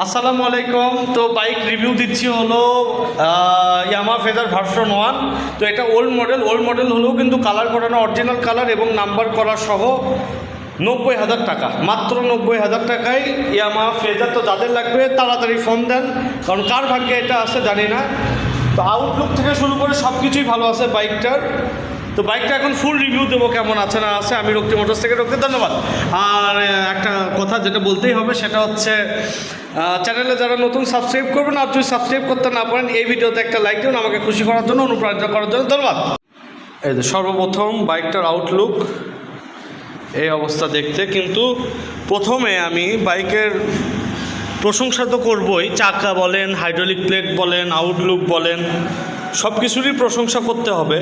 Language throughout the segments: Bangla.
আসসালামু আলাইকুম। তো বাইক রিভিউ দিচ্ছি হলো ইয়ামা ফেজার ভার্সন 1। তো এটা ওল্ড মডেল হলেও কিন্তু কালার করানো অরিজিনাল কালার এবং নাম্বার করা সহ 90,000 টাকা, মাত্র 90,000 টাকায় ইয়ামা ফেজার। তো যাদের লাগবে তাড়াতাড়ি ফোন দেন, কারণ কার ভাগ্যে এটা আছে জানি না। তো আউটলুক থেকে শুরু করে সব কিছুই ভালো আছে বাইকটার। তো বাইকটা এখন ফুল রিভিউ দেবো কেমন আছে না আছে। আমি রক্তি মোটরস থেকে রক্তি, ধন্যবাদ। আর একটা কথা যেটা বলতেই হবে সেটা হচ্ছে চ্যানেলে যারা নতুন সাবস্ক্রাইব করবেন, আর যদি সাবস্ক্রাইব করতে না পারেন এই ভিডিওতে একটা লাইক দিন আমাকে খুশি করার জন্য, অনুপ্রাণিত করার জন্য, ধন্যবাদ। এই যে সর্বপ্রথম বাইকটার আউটলুক এই অবস্থা দেখতে। কিন্তু প্রথমে আমি বাইকের প্রশংসা তো করবই, চাকা বলেন, হাইড্রোলিক প্লেট বলেন, আউটলুক বলেন, সব কিছুরই প্রশংসা করতে হবে।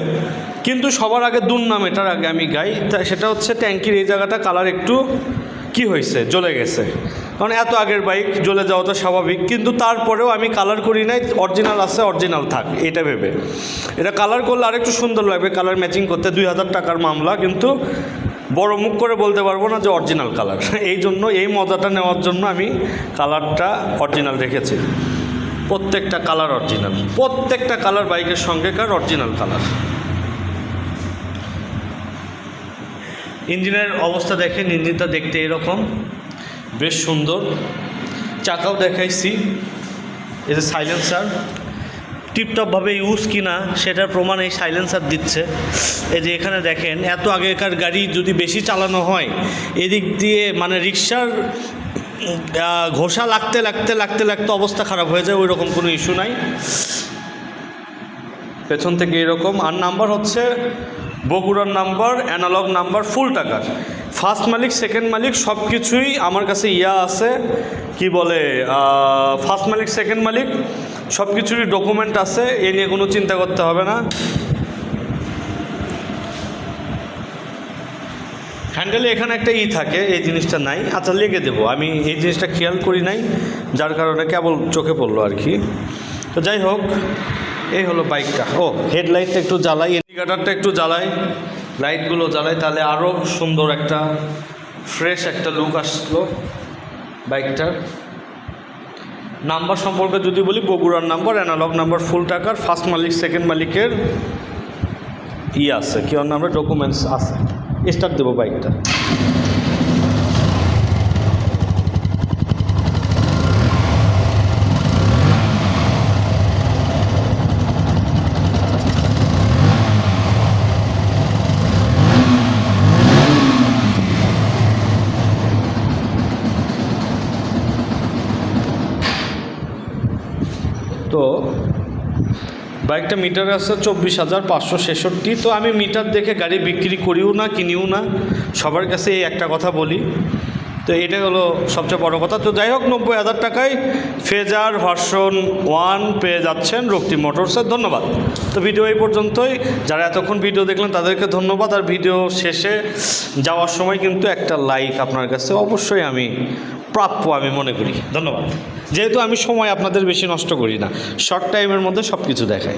কিন্তু সবার আগে দুর্নাম এটার আগে আমি গাই, সেটা হচ্ছে ট্যাঙ্কির এই জায়গাটা কালার একটু কি হয়েছে, জ্বলে গেছে। কারণ এত আগের বাইক জ্বলে যাওয়া তো স্বাভাবিক, কিন্তু তারপরেও আমি কালার করি নাই। অরিজিনাল আছে, অরিজিনাল থাক এটা ভেবে। এটা কালার করলে আরেকটু সুন্দর লাগবে, কালার ম্যাচিং করতে 2,000 টাকার মামলা। কিন্তু বড় মুখ করে বলতে পারবো না যে অরিজিনাল কালার। এই জন্য এই মজাটা নেওয়ার জন্য আমি কালারটা অরিজিনাল রেখেছি। প্রত্যেকটা কালার অরিজিনাল, প্রত্যেকটা কালার বাইকের সঙ্গেকার অরিজিনাল কালার। ইঞ্জিনের অবস্থা দেখেন, ইঞ্জিনটা দেখতে এরকম বেশ সুন্দর। চাকাও দেখাইছি, এই যে সাইলেন্সার টিপটপভাবে ইউজ কিনা সেটার প্রমাণ এই সাইলেন্সার দিচ্ছে। এই যে এখানে দেখেন, এত আগেকার গাড়ি যদি বেশি চালানো হয় এদিক দিয়ে মানে রিক্সার ঘোষা লাগতে লাগতে লাগতে লাগতে অবস্থা খারাপ হয়ে যায়, ওই রকম কোনো ইস্যু নাই। পেছন থেকে এরকম। আর নাম্বার হচ্ছে বগুড়ার নাম্বার, অ্যানালগ নাম্বার, ফুল টাকার। ফার্স্ট মালিক, সেকেন্ড মালিক সব কিছুই আমার কাছে আছে, কি বলে ফার্স্ট মালিক, সেকেন্ড মালিক সব কিছুরই ডকুমেন্ট আছে, এ নিয়ে কোনো চিন্তা করতে হবে না। হ্যান্ডেলে এখানে একটা থাকে, এই জিনিসটা নাই। আচ্ছা লেগে দেবো, আমি এই জিনিসটা খেয়াল করি নাই, যার কারণে কেবল চোখে পড়লো আর কি। তো যাই হোক, এই হলো বাইকটা। ও হেডলাইটটা একটু জ্বালাই, ইন্ডিকেটারটা একটু জ্বালাই, লাইটগুলো জ্বালাই, তাহলে আরও সুন্দর একটা ফ্রেশ একটা লুক আসলো বাইকটার। নাম্বার সম্পর্কে যদি বলি, বগুড়ার নাম্বার, অ্যানালগ নাম্বার, ফুল টাকার। ফার্স্ট মালিক, সেকেন্ড মালিকের আছে, কি ওর নাম্বার, ডকুমেন্টস আছে। স্টার্ট দেবো বাইকটা। তো বাইকটা মিটার আছে 24,566। তো আমি মিটার দেখে গাড়ি বিক্রি করিও না, কিনিও না, সবার কাছে এই একটা কথা বলি। তো এটা হলো সবচেয়ে বড় কথা। তো যাই হোক, 90,000 টাকায় ফেজার ভার্সন 1 পেয়ে যাচ্ছেন রক্তি মোটরসের। ধন্যবাদ। তো ভিডিও এই পর্যন্তই। যারা এতক্ষণ ভিডিও দেখলেন তাদেরকে ধন্যবাদ। আর ভিডিও শেষে যাওয়ার সময় কিন্তু একটা লাইক আপনার কাছে অবশ্যই আমি প্রাপ্য আমি মনে করি। ধন্যবাদ। যেহেতু আমি সময় আপনাদের বেশি নষ্ট করি না, শর্ট টাইমের মধ্যে সব কিছু দেখাই।